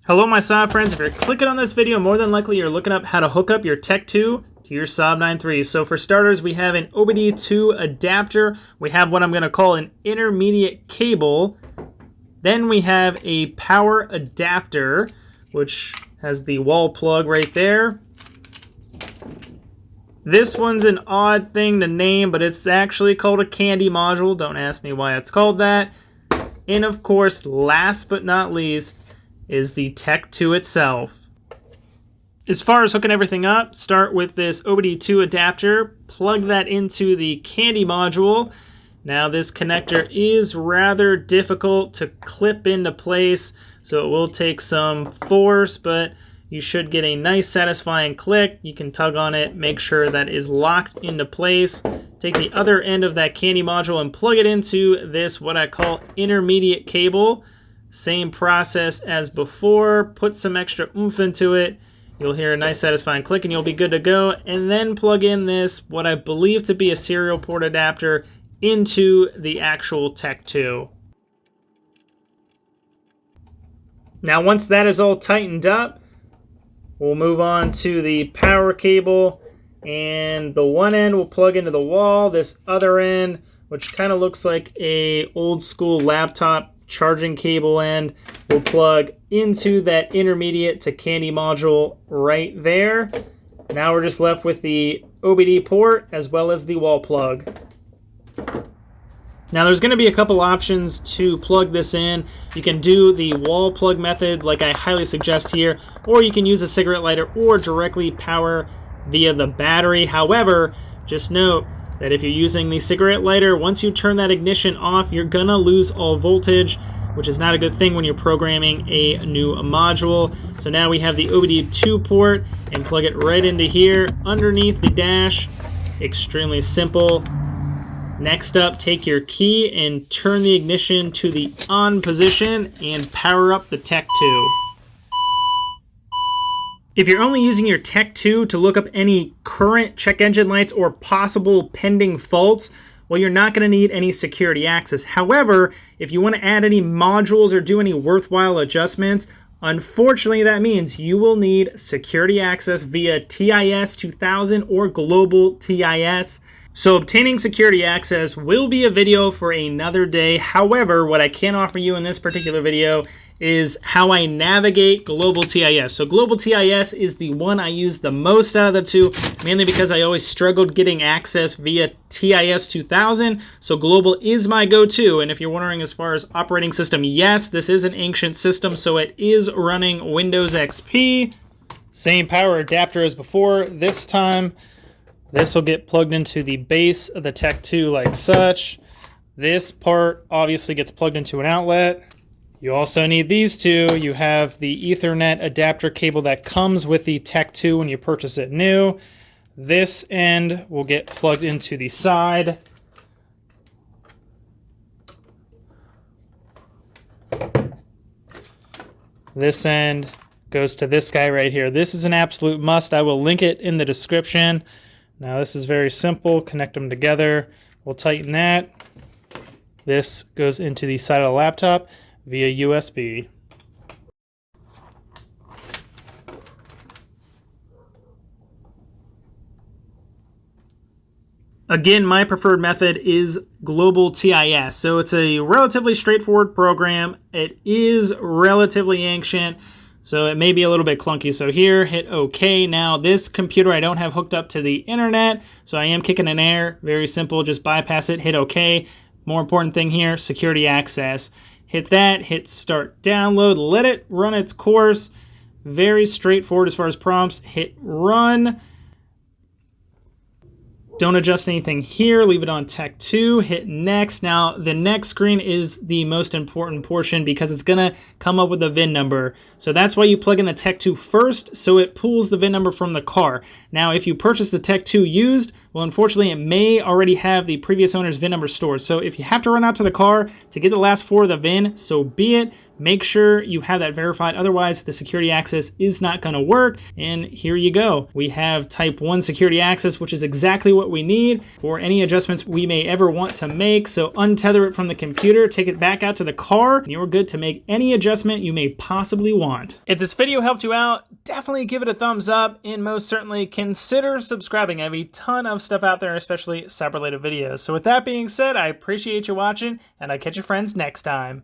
Hello my Saab friends, if you're clicking on this video, more than likely you're looking up how to hook up your Tech 2 to your Saab 9.3. So for starters, we have an OBD2 adapter. We have what I'm going to call an intermediate cable. Then we have a power adapter, which has the wall plug right there. This one's an odd thing to name, but it's actually called a CANdi module. Don't ask me why it's called that. And of course, last but not least, is the Tech 2 itself. As far as hooking everything up, start with this OBD2 adapter, plug that into the CANdi module. Now this connector is rather difficult to clip into place, so it will take some force, but you should get a nice satisfying click. You can tug on it, make sure that is locked into place. Take the other end of that CANdi module and plug it into this, what I call intermediate cable. Same process as before, put some extra oomph into it. You'll hear a nice satisfying click and you'll be good to go. And then plug in this, what I believe to be a serial port adapter, into the actual Tech 2. Now once that is all tightened up, we'll move on to the power cable, and the one end will plug into the wall. This other end, which kind of looks like a old school laptop charging cable end, will plug into that intermediate to CANdi module right there. Now we're just left with the OBD port as well as the wall plug. Now there's going to be a couple options to plug this in. You can do the wall plug method like I highly suggest here, or you can use a cigarette lighter or directly power via the battery. However, just note that if you're using the cigarette lighter, once you turn that ignition off, you're gonna lose all voltage, which is not a good thing when you're programming a new module. So now we have the OBD2 port, and plug it right into here underneath the dash. Extremely simple. Next up, take your key and turn the ignition to the on position and power up the Tech 2. If you're only using your Tech 2 to look up any current check engine lights or possible pending faults, well, you're not going to need any security access. However, if you want to add any modules or do any worthwhile adjustments, unfortunately that means you will need security access via TIS 2000 or GlobalTIS. So obtaining security access will be a video for another day. However, what I can offer you in this particular video is how I navigate GlobalTIS. So GlobalTIS is the one I use the most out of the two, mainly because I always struggled getting access via TIS 2000. So Global is my go-to. And if you're wondering as far as operating system, yes, this is an ancient system, so it is running Windows XP. Same power adapter as before. This time, this will get plugged into the base of the Tech 2 like such. This part obviously gets plugged into an outlet. You also need these two. You have the Ethernet adapter cable that comes with the Tech 2 when you purchase it new. This end will get plugged into the side. This end goes to this guy right here. This is an absolute must. I will link it in the description. Now this is very simple. Connect them together. We'll tighten that. This goes into the side of the laptop via USB. Again, my preferred method is GlobalTIS. So it's a relatively straightforward program. It is relatively ancient, so it may be a little bit clunky. So here, hit OK. Now this computer I don't have hooked up to the internet, so I am kicking an error. Very simple, just bypass it, hit OK. More important thing here, security access. Hit that, hit start download, let it run its course. Very straightforward as far as prompts. Hit run. Don't adjust anything here, leave it on Tech 2, hit next. Now the next screen is the most important portion because it's gonna come up with a VIN number. So that's why you plug in the Tech 2 first, so it pulls the VIN number from the car. Now if you purchase the Tech 2 used, well unfortunately it may already have the previous owner's VIN number stored. So if you have to run out to the car to get the last four of the VIN, so be it. make sure you have that verified. Otherwise, the security access is not going to work. And here you go. We have type 1 security access, which is exactly what we need for any adjustments we may ever want to make. So untether it from the computer, take it back out to the car, and you're good to make any adjustment you may possibly want. If this video helped you out, definitely give it a thumbs up, and most certainly consider subscribing. I have a ton of stuff out there, especially Saab related videos. So with that being said, I appreciate you watching, and I'll catch you friends next time.